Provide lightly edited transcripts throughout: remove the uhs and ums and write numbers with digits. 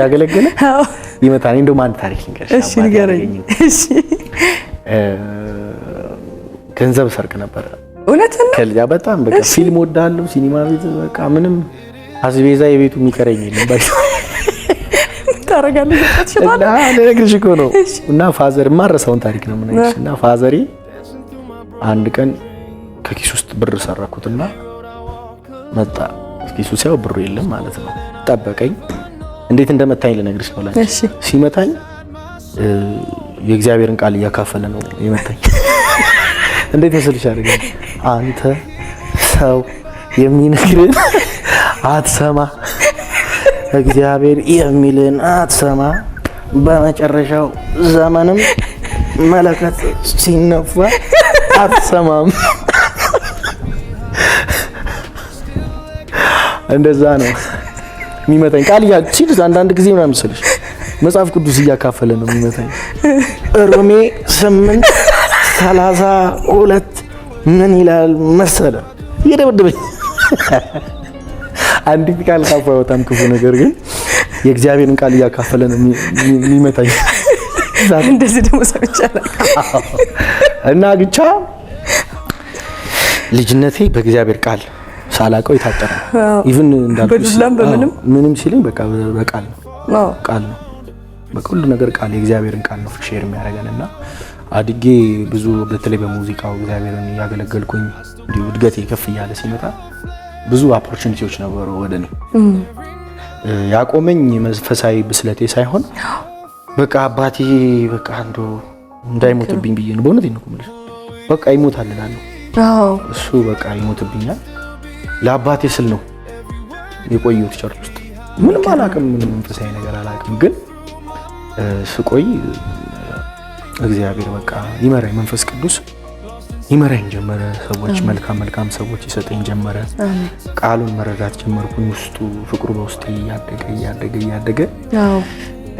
ያገለገለ ይመታኝ እንደው ማን ታሪክ ልንገርሽ እሺ ንገረኝ እሺ ገንዘብ ሰርቅ ነበር እውነት ነው ከልያ በጣም በቃ ፊልም ወዳለው ሲኒማ ቤት በቃ ምንም አስቤዛ የቤቱ የሚቀረኝ የለም በቃ ታረጋለህ ተሽባለ እና ለነገርሽ እኮ ነው እና ፋዘር ማረሳውን ታሪክ ነው ምንነግርሽ እና ፋዘሪ አንድ ቀን ከኪስ ውስጥ ብር ሰረኩትና መጣ ኪሱ ሲያው ብሩ የለም ማለት ነው ጠበቀኝ እንዴት እንደመታኝ ለነገርሽ ነው ላይ ሲመታኝ የእግዚአብሔርን ቃል እያካፈለ ነው የመታኝ እንዴት ይሰልሽ አድርገኝ አንተ ሰው የሚነግርን አትሰማ እግዚአብሔር የሚልን አትሰማ በመጨረሻው ዘመንም መለከት ሲነፋ አትሰማም እንደዛ ነው የሚመታኝ ቃል ያቺል አንዳንድ ጊዜ ምናምን መስልሽ መጽሐፍ ቅዱስ እያካፈለ ነው የሚመታኝ ሮሜ 8:32 ምን ይላል መሰለ ይደብድበኝ አንዲት ቃል ካፋ በጣም ክፉ ነገር ግን የእግዚአብሔርን ቃል እያካፈለ ነው የሚመታኝ እንደዚህ ደግሞ ሰምቻለሁ እና ግቻ ልጅነቴ በእግዚአብሔር ቃል ሳላቀው የታጠረ ኢቭን እንዳልኩሽ ምንም ሲልኝ በቃ በቃል ነው ቃል ነው በቃ ሁሉ ነገር ቃል የእግዚአብሔርን ቃል ነው ሼር የሚያደርገንና አድጌ ብዙ በተለይ በሙዚቃው እግዚአብሔርን ያገለገልኩኝ እንዲሁ እድገቴ ከፍ እያለ ሲመጣ ብዙ ኦፖርቹኒቲዎች ነበሩ ወደኔ ያቆመኝ መንፈሳዊ ብስለቴ ሳይሆን በቃ አባቴ በቃ እንዳይሞትብኝ ብዬ ነው በእውነት ነው ማለት በቃ ይሞታል እላለሁ እሱ በቃ ይሞትብኛል ለአባቴ ስል ነው የቆየሁት ቸርች ውስጥ ምንም አላውቅም ምንም መንፈሳዊ ነገር አላውቅም ግን ስቆይ እግዚአብሔር በቃ ይመራኝ መንፈስ ቅዱስ ይመራኝ ጀመረ ሰዎች መልካም ሰዎች ይሰጠኝ ጀመረ ቃሉን መረዳት ጀመርኩኝ ውስጡ ፍቅሩ በውስጤ ያደገ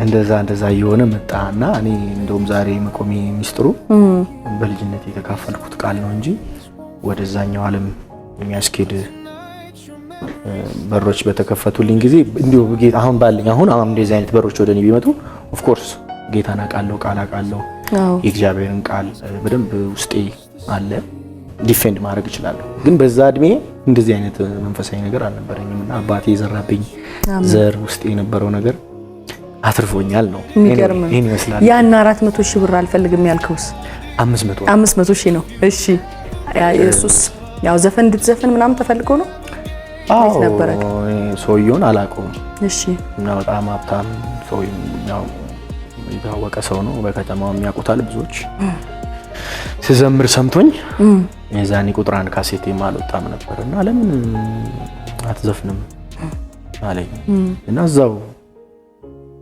እንደዛ እየሆነ መጣና እኔ እንደውም ዛሬ መቆሜ ሚስጥሩ በልጅነት የተካፈልኩት ቃል ነው እንጂ ወደዛኛው ዓለም የሚያስኬድ በሮች በተከፈቱልኝ ጊዜ እንዲሁ ጌታ አሁን ባለኝ አሁን እንደዚህ አይነት በሮች ወደኔ ቢመጡ ኦፍ ኮርስ ጌታን አውቃለሁ ቃል አውቃለሁ የእግዚአብሔርን ቃል በደንብ ውስጤ አለ ዲፌንድ ማድረግ እችላለሁ ግን በዛ እድሜ እንደዚህ አይነት መንፈሳዊ ነገር አልነበረኝምና አባቴ የዘራብኝ ዘር ውስጤ የነበረው ነገር አትርፎኛል ነው ይሄን ይመስላል ያን 400 ሺህ ብር አልፈልግም ያልከውስ 500 ሺህ ነው እሺ ኢየሱስ ያው ዘፈን እንድትዘፈን ምናምን ተፈልጎ ነው አዎ ሰውየውን አላውቀውም እሺ እና በጣም ሀብታም ሰው ያው የታወቀ ሰው ነው በከተማው የሚያውቁታል ብዙዎች ሲዘምር ሰምቶኝ የዛኔ ቁጥር 1 ካሴት የማልወጣም ነበርና ለምን አትዘፍንም አለኝ እና እዛው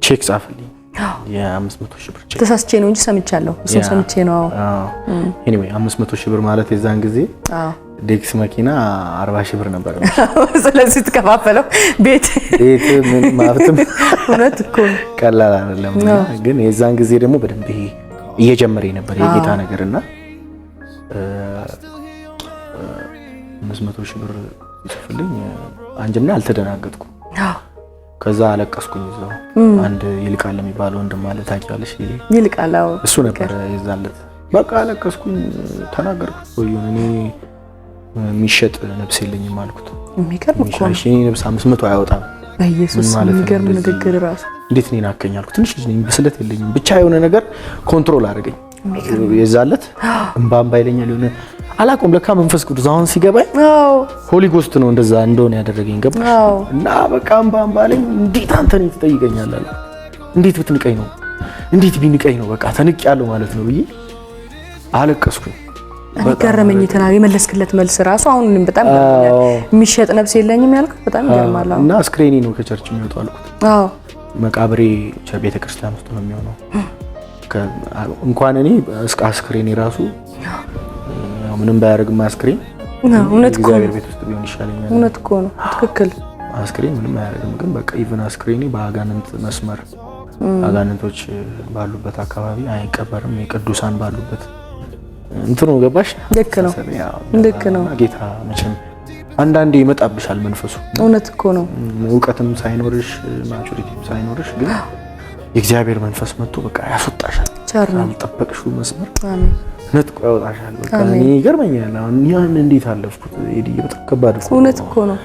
ቼክ ጻፈልኝ የ500 ሺህ ብር ቼክ ተሳስቼ ነው እንጂ ሰምቻለሁ እሱ ሰምቼ ነው ኤኒዌይ 500 ሺህ ብር ማለት የዛን ጊዜ ዴክስ መኪና 40 ሺህ ብር ነበር ስለዚህ ተከፋፈለው ቤት ምን ማፍተም እውነት እኮ ቀላል አይደለም ግን የዛን ጊዜ ደግሞ በደንብ ይሄ እየጀመረ ነበር የጌታ ነገርና 500 ሺህ ብር ይጽፍልኝ አንጀምና አልተደናገጥኩም ከዛ አለቀስኩኝ እዛው አንድ ይልቃል የሚባለው ወንድም አለ ታውቂያለሽ ይልቃላው እሱ ነበር የዛለት በቃ አለቀስኩኝ ተናገርኩት ወይኔ እኔ የሚሸጥ ነብስ የለኝም አልኩት የሚገርም እኮ ነው እሺ ነብስ 500 አይወጣም በኢየሱስ የሚገርም ንግግር ራሱ እንዴት ነኝ አከኛልኩ ትንሽ ልጅ ነኝ ብስለት የለኝም ብቻ የሆነ ነገር ኮንትሮል አድርገኝ የዛለት እንባምባ ይለኛል የሆነ አላቆም ለካ መንፈስ ቅዱስ አሁን ሲገባኝ ሆሊ ጎስት ነው እንደዛ እንደሆነ ያደረገኝ ገባሽ እና በቃ እንባምባ ለኝ እንዴት አንተን ትጠይቀኛለህ እንዴት ብትንቀኝ ነው እንዴት ቢንቀኝ ነው በቃ ተንቅ ያለው ማለት ነው ብዬ አለቀስኩኝ ገረመኝ ተናገ የመለስክለት መልስ ራሱ አሁን በጣም የሚሸጥ ነብስ የለኝም ያልኩት በጣም ይገርማል እና ስክሪኒ ነው ከቸርች የሚወጣው አልኩት መቃብሬ ቤተ ክርስቲያን ውስጥ ነው የሚሆነው እንኳን እኔ አስክሬኔ ራሱ ምንም ባያደርግም አስክሬን እውነት እኮ እግዚአብሔር ቤት ውስጥ ቢሆን ይሻለኛል እውነት እኮ ነው ትክክል አስክሬን ምንም አያደርግም ግን በቃ ኢቭን አስክሬኔ በአጋንንት መስመር አጋንንቶች ባሉበት አካባቢ አይቀበርም የቅዱሳን ባሉበት እንትኑ ገባሽ ልክ ነው ጌታ መቼም አንዳንዴ ይመጣብሻል መንፈሱ። እውነት እኮ ነው። እውቀትም ሳይኖርሽ ማቹሪቲም ሳይኖርሽ ግን የእግዚአብሔር መንፈስ መጥቶ በቃ ያስወጣሻል። አልጠበቅሽው መስመር ነጥቆ ያወጣሻል። በቃ እኔ ይገርመኛል። አሁን ያን እንዴት አለፍኩት? ሄድዬ በጣም ከባድ እኮ እውነት እኮ ነው።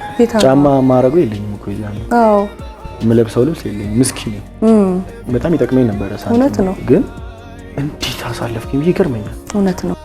ጫማ ማረገው የለኝም እኮ ይዛን። አዎ የምለብሰው ልብስ የለኝም። ምስኪን በጣም ይጠቅመኝ ነበር። እውነት ነው። ግን እንዴት አሳለፍኩኝ? ይገርመኛል። እውነት ነው።